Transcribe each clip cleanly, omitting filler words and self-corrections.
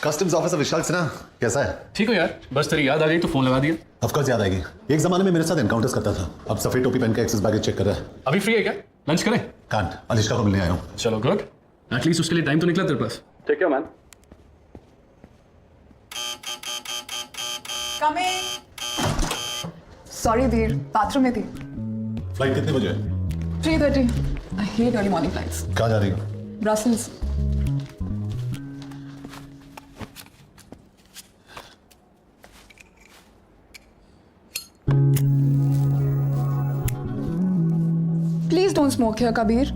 Customs officer Vishal Sinha कैसा है? ठीक हो यार, बस तेरी याद आ गई तो फोन लगा दिया। ऑफ कोर्स याद आएगी। एक जमाने में मेरे साथ एनकाउंटर्स करता था, अब सफेद टोपी पहन के एक्सेस बैगेज चेक कर रहा है। अभी फ्री है क्या? लंच करें? कांट, अलिश्का को मिलने आया हूँ। चलो गुड, एटलीस्ट उसके लिए टाइम तो निकला तेरे पास। ठीक है man. Come in. Sorry Veer, bathroom में थी। फ्लाइट कितने बजे है? 3:30। I hate early morning flights. कहाँ जा रही हो? Brussels. Please don't smoke here Kabir.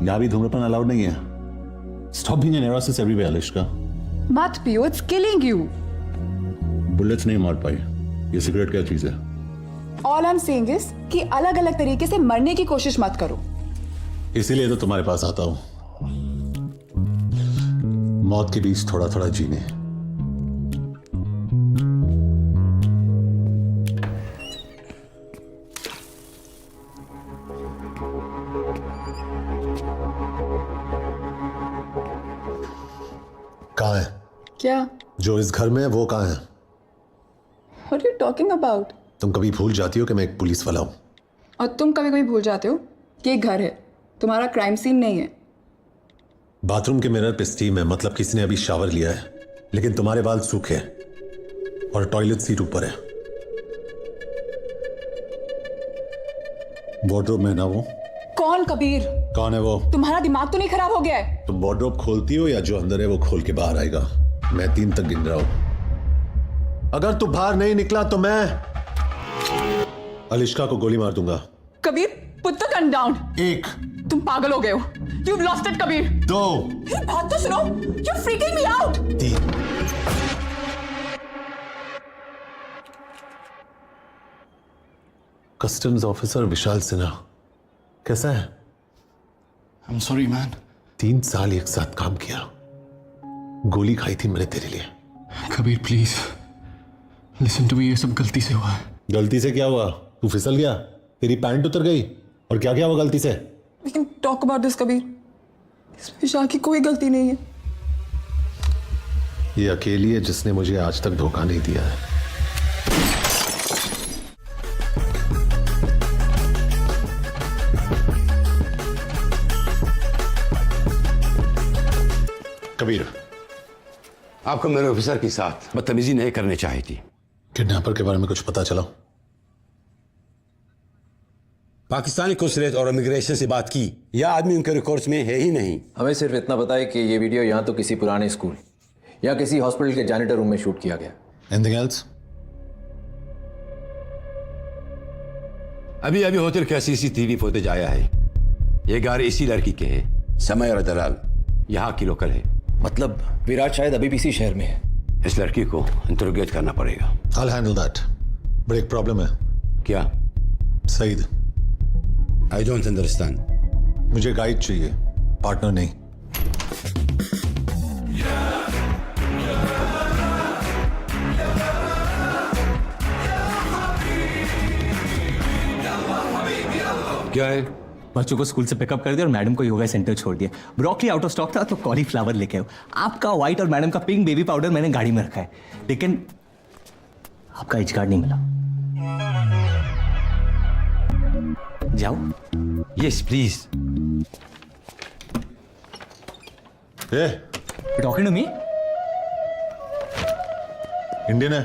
यहाँ भी धूम्रपान अलाउड नहीं है। स्टॉप बीइंग एन एरोसिस एवरीवेयर अलिश्का। मत पियो, इट्स किलिंग यू। बुलेट्स नहीं मार पाई। ये सिगरेट क्या चीज है? All I am saying is कि अलग अलग तरीके से मरने की कोशिश मत करो। इसीलिए तो तुम्हारे पास आता हूं, मौत के बीच थोड़ा थोड़ा जीने। कहाँ है? क्या? जो इस घर में है वो कहाँ है? What are you talking about? तुम कभी भूल जाती हो कि मैं एक पुलिस वाला हूं। और तुम कभी कभी भूल जाते हो कि एक घर है, तुम्हारा क्राइम सीन नहीं है। बाथरूम के मिरर पे स्टीम है, मतलब किसी ने अभी शावर लिया है, लेकिन तुम्हारे बाल सूखे हैं और टॉयलेट सीट ऊपर है। वार्डरोब में ना वो। कौन कबीर? कौन है वो? तुम्हारा दिमाग तो नहीं खराब हो गया है? तुम वार्डरोब खोलती हो या जो अंदर है वो खोल के बाहर आएगा? मैं 3 तक गिन रहा हूं। अगर तू बाहर नहीं निकला तो मैं अलिश्का को गोली मार दूंगा। Kabir, put the gun down. 1 तुम पागल हो गए हो। You've lost it, Kabir. 2 बात तो सुनो। You're freaking me out. 3 customs officer Vishal Sinha कैसा है? I'm sorry man। 3 साल एक साथ काम किया, गोली खाई थी मैंने तेरे लिए। Kabir please listen to me, ये सब गलती से हुआ है। गलती से क्या हुआ? तू फिसल गया, तेरी पैंट उतर गई, और क्या क्या हुआ गलती से? We can talk about this, Kabir. इसमें विशाल की कोई गलती नहीं है। ये अकेली है जिसने मुझे आज तक धोखा नहीं दिया है। कबीर, आपको मेरे ऑफिसर के साथ बदतमीजी नहीं करनी चाहिए थी। किडनैपर के बारे में कुछ पता चला? पाकिस्तानी कौंसलेट और इमिग्रेशन से बात की, यह आदमी उनके रिकॉर्ड्स में है ही नहीं। हमें सिर्फ इतना पता है कि ये वीडियो यहाँ तो किसी पुराने स्कूल या किसी हॉस्पिटल के जैनिटर रूम में शूट किया गया। Anything else? अभी अभी होटल का CCTV फुटेज आया है। ये गाड़ी इसी लड़की के है, समय और दलाल यहाँ की लोकल है। मतलब विराट शायद अभी भी इसी शहर में है। इस लड़की को इंटरोगेट करना पड़ेगा। I'll handle that। बट एक प्रॉब्लम है। क्या? Saeed, I don't understand. मुझे गाइड चाहिए, पार्टनर नहीं। क्या है? बच्चों को स्कूल से पिकअप कर दिया और मैडम को योगा सेंटर छोड़ दिया। ब्रोकली आउट ऑफ स्टॉक था तो कॉलीफ्लावर लेके आयो। आपका व्हाइट और मैडम का पिंक बेबी पाउडर मैंने गाड़ी में रखा है, लेकिन आपका एच कार्ड नहीं मिला। जाओ। Yes please. Talking to me? Indian है?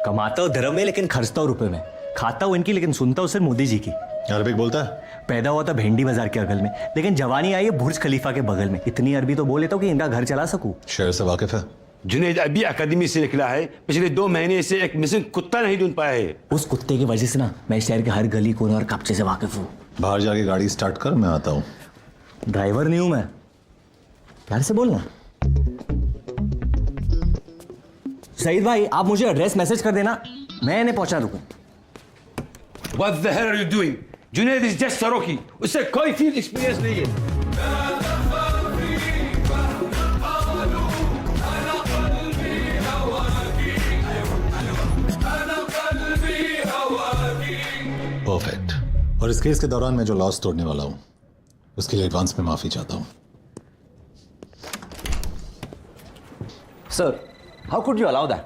कमाता हूँ धर्म में लेकिन खर्चता हूँ रुपए में। खाता हूँ इनकी लेकिन सुनता हूँ सिर्फ मोदी जी की। अरबिक बोलता है? पैदा हुआ था भेंडी बाजार के अगल में, लेकिन जवानी आई है बुर्ज खलीफा के बगल में। इतनी अरबी तो बोल लेता हूँ कि इनका घर चला सकूं। शहर से वाकिफ है? जुनेद अभी अकादमी से निकला है, पिछले 2 महीने से एक मिसिंग कुत्ता नहीं ढूंढ पाया है। उस कुत्ते की वजह से ना मैं शहर के हर गली कोने और कपचे से वाकिफ हूँ। बाहर जाके गाड़ी स्टार्ट कर, मैं आता हूँ। ड्राइवर नहीं हूं मैं, प्यार से बोलना। सईद भाई, आप मुझे एड्रेस मैसेज कर देना, मैं इन्हें पहुंचा दूंगा। What the hell are you doing? Juned is just सरोकी, उससे कोई फील्ड एक्सपीरियंस नहीं है। परफेक्ट। और इस केस के दौरान मैं जो लॉस तोड़ने वाला हूं उसके लिए एडवांस में माफी चाहता हूं। Sir, how could you allow that?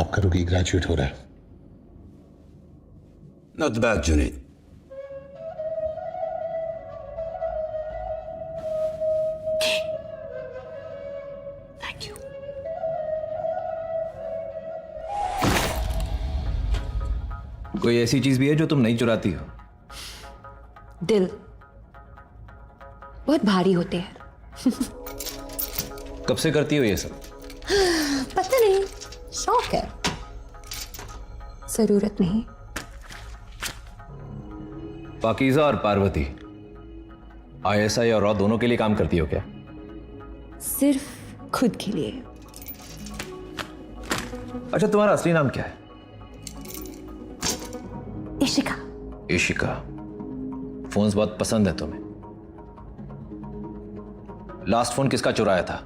आपका रुकी ग्रेजुएट हो रहा है। Not bad, Junaid. Thank you. कोई ऐसी चीज भी है जो तुम नहीं चुराती हो? दिल बहुत भारी होते हैं। कब से करती हो ये सब? पता नहीं, शौक है, जरूरत नहीं। पाकीज़ा और पार्वती ISI और रॉ दोनों के लिए काम करती हो क्या? सिर्फ खुद के लिए। अच्छा, तुम्हारा असली नाम क्या है? इशिका। इशिका। फोन्स बहुत पसंद है तुम्हें। लास्ट फोन किसका चुराया था?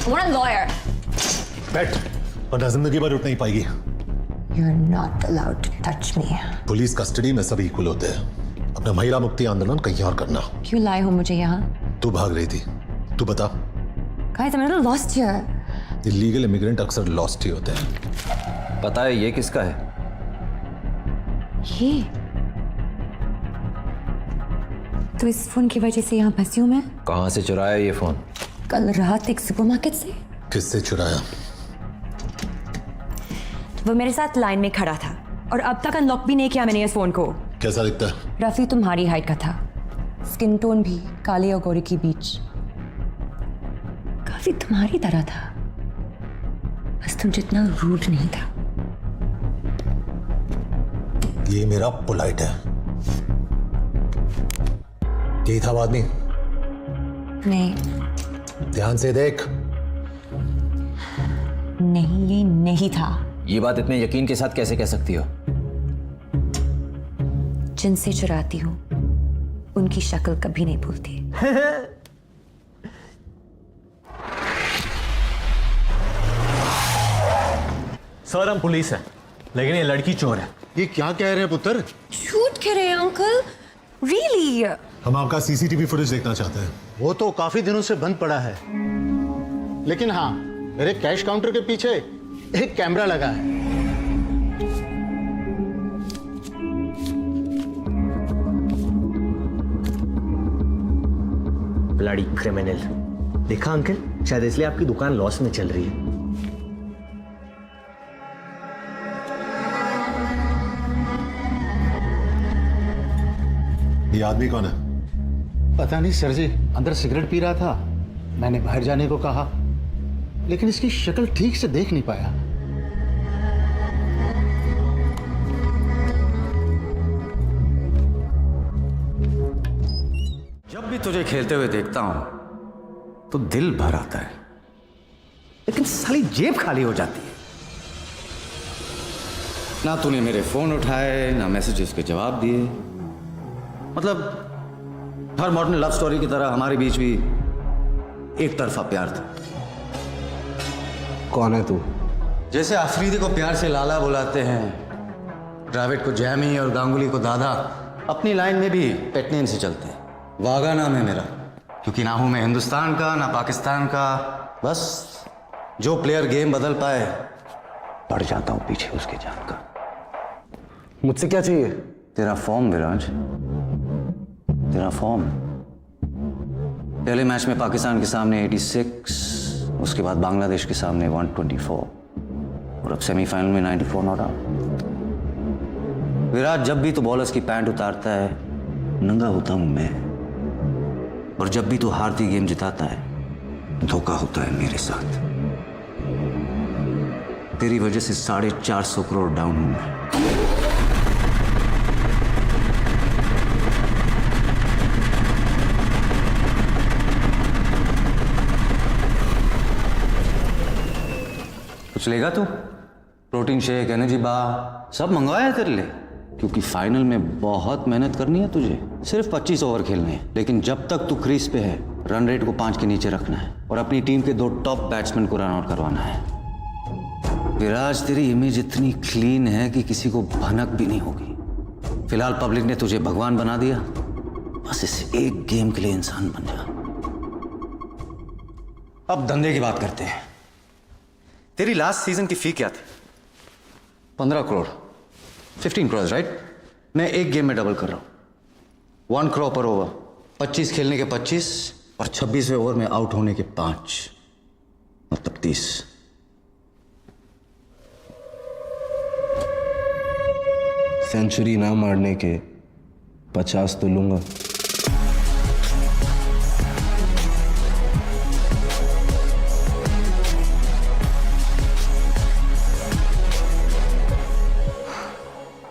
What a lawyer. बैठ, वरना जिंदगी भर उठ नहीं पाएगी। You're not allowed to touch me. Police custody में सब इक्वल होते हैं। अपना महिला मुक्ति आंदोलन कहीं और करना। क्यों लाए हो मुझे यहाँ? तू भाग रही थी, तू बता। Guys, I'm a little lost here. Illegal immigrant अक्सर लॉस्ट ही होते हैं। पता है ये किसका है? ये तो इस फोन की वजह से यहाँ फंसी हूँ मैं। कहां से चुराया ये फोन? कल रात एक सुपरमार्केट से। किससे चुराया? वो मेरे साथ लाइन में खड़ा था और अब तक अनलॉक भी नहीं किया मैंने इस फोन को। कैसा दिखता है? रफी तुम्हारी हाइट का था, स्किन टोन भी काले और गोरे के बीच, काफी तुम्हारी तरह था, बस तुम जितना रूड नहीं था। ये मेरा पोलाइट है। यही था वो आदमी? नहीं ध्यान से देख। नहीं, ये नहीं था। ये बात इतने यकीन के साथ कैसे कह सकती हो? जिनसे चुराती हूँ उनकी शक्ल कभी नहीं भूलती। सर हम पुलिस हैं, लेकिन ये लड़की चोर है। ये क्या कह रहे हैं पुत्र? झूठ कह रहे हैं अंकल? रियली? हम आपका सीसीटीवी फुटेज देखना चाहते हैं। वो तो काफी दिनों से बंद पड़ा है, लेकिन हाँ, मेरे कैश काउंटर के पीछे एक कैमरा लगा है। Bloody criminal. देखा अंकल, शायद इसलिए आपकी दुकान लॉस में चल रही है। ये आदमी कौन है? पता नहीं सर जी, अंदर सिगरेट पी रहा था, मैंने बाहर जाने को कहा, लेकिन इसकी शक्ल ठीक से देख नहीं पाया। जब भी तुझे खेलते हुए देखता हूं तो दिल भर आता है, लेकिन साली जेब खाली हो जाती है। ना तूने मेरे फोन उठाए, ना मैसेजेस के जवाब दिए। मतलब हर मॉडर्न लव स्टोरी की तरह हमारे बीच भी एक तरफा प्यार था। कौन है तू? जैसे आफरीदी को प्यार से लाला बुलाते हैं, द्रविड को जैमी और गांगुली को दादा, अपनी लाइन में भी पेट नेम से चलते हैं। वागा नाम है मेरा, क्योंकि ना हूं मैं हिंदुस्तान का ना पाकिस्तान का। बस जो प्लेयर गेम बदल पाए, पड़ जाता हूं पीछे उसके जान का। मुझसे क्या चाहिए? तेरा फॉर्म विराज, तेरा फॉर्म। पहले मैच में पाकिस्तान के सामने 86, उसके बाद बांग्लादेश के सामने 124 और अब सेमीफाइनल में 94 नॉट आउट। विराट, जब भी तो बॉलर्स की पैंट उतारता है, नंगा होता हूं मैं, और जब भी तो हारती गेम जिताता है, धोखा होता है मेरे साथ। तेरी वजह से 450 करोड़ डाउन हूं मैं। कुछ लेगा तू? प्रोटीन शेक, एनर्जी बार सब मंगवाया है तेरे लिए, क्योंकि फाइनल में बहुत मेहनत करनी है तुझे। सिर्फ 25 ओवर खेलने हैं, लेकिन जब तक तू क्रीज पे है रन रेट को 5 के नीचे रखना है और अपनी टीम के 2 टॉप बैट्समैन को रन आउट करवाना है। विराज, तेरी इमेज इतनी क्लीन है कि किसी को भनक भी नहीं होगी। फिलहाल पब्लिक ने तुझे भगवान बना दिया, बस इस एक गेम के लिए इंसान बन जा। अब धंधे की बात करते हैं। तेरी लास्ट सीजन की फी क्या थी? 15 करोड़, 15 करोड़, राइट? मैं एक गेम में डबल कर रहा हूं, 1 करोड़ पर ओवर। 25 खेलने के 25 और 26वें ओवर में आउट होने के 5, मतलब 30। सेंचुरी ना मारने के 50 तो लूंगा।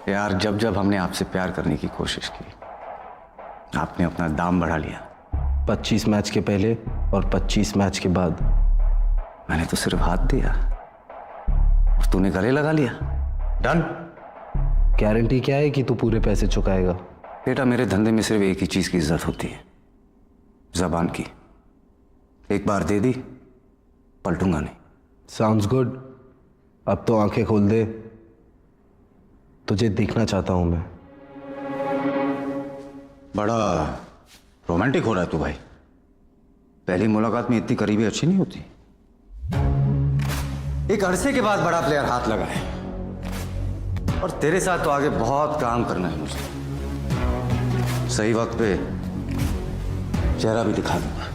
यार, जब जब हमने आपसे प्यार करने की कोशिश की, आपने अपना दाम बढ़ा लिया। 25 मैच के पहले और 25 मैच के बाद मैंने तो सिर्फ हाथ दिया और तूने गले लगा लिया। डन। गारंटी क्या है कि तू पूरे पैसे चुकाएगा? बेटा, मेरे धंधे में सिर्फ एक ही चीज की इज्जत होती है, जबान की। एक बार दे दी, पलटूंगा नहीं। Sounds good. अब तो आंखें खोल दे, तुझे देखना चाहता हूं मैं। बड़ा रोमांटिक हो रहा है तू भाई। पहली मुलाकात में इतनी करीबी अच्छी नहीं होती। एक अरसे के बाद बड़ा प्लेयर हाथ लगा है और तेरे साथ तो आगे बहुत काम करना है मुझे। सही वक्त पे चेहरा भी दिखा दूंगा।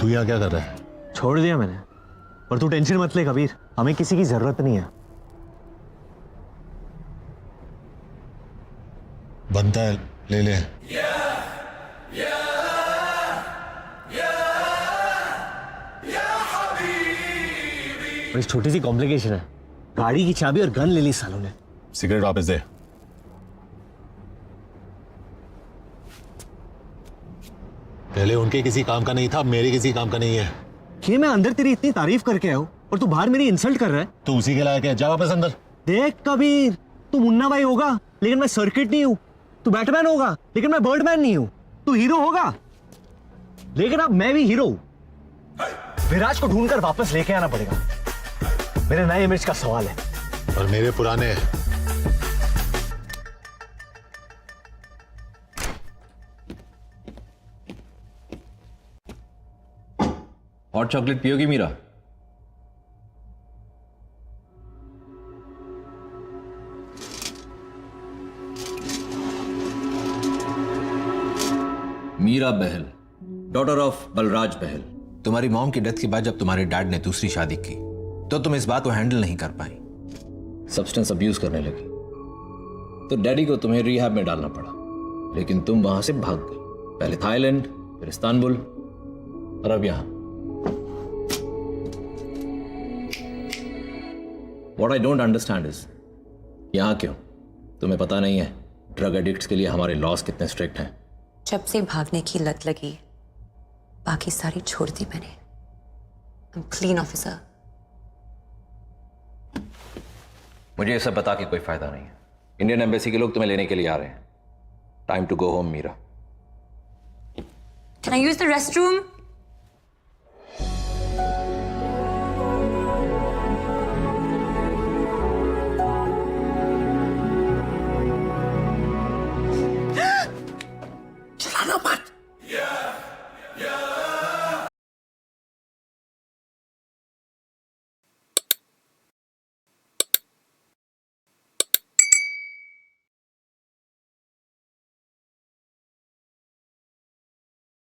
तू यहाँ क्या कर रहा है? छोड़ दिया मैंने, और तू टेंशन मत ले कबीर, हमें किसी की जरूरत नहीं है। बनता है, ले ले। और एक छोटी सी कॉम्प्लिकेशन है, गाड़ी की चाबी और गन ले ली सालों ने। सिगरेट वापस दे। पहले उनके किसी काम का नहीं था, अब मेरे किसी काम का नहीं है। ये मैं अंदर तेरी इतनी तारीफ करके आया हूं और तू बाहर मेरी इंसल्ट कर रहा है। तू उसी के लायक है, जा वापस अंदर। देख कबीर, तू मुन्ना भाई होगा लेकिन मैं सर्किट नहीं हूं। तू बैटमैन होगा लेकिन मैं बर्डमैन नहीं हूं। तू हीरो होगा लेकिन अब मैं भी हीरो हूं। विराज को ढूंढकर वापस लेके आना पड़ेगा। मेरे नए इमेज का सवाल है। और मेरे पुराने। हॉट चॉकलेट पियोगी मीरा? Meera Bahl, daughter of Balraj Bahl. तुम्हारी मॉम की डेथ के बाद जब तुम्हारे डैड ने दूसरी शादी की तो तुम इस बात को हैंडल नहीं कर पाई, सब्सटेंस अब्यूज करने लगी। तो डैडी को तुम्हें रिहैब में डालना पड़ा, लेकिन तुम वहां से भाग गई। पहले थाईलैंड, फिर इस्तांबुल और अब यहां। What I don't understand is, यहां क्यों? तुम्हें पता नहीं है ड्रग एडिक्ट्स के लिए हमारे लॉस कितने स्ट्रिक्ट हैं। जब से भागने की लत लगी, बाकी सारी छोड़ दी मैंने। I'm clean officer. मुझे ये सब बता के कोई फायदा नहीं है। इंडियन एम्बेसी के लोग तुम्हें लेने के लिए आ रहे हैं। Time to go home Meera. Can I use the restroom?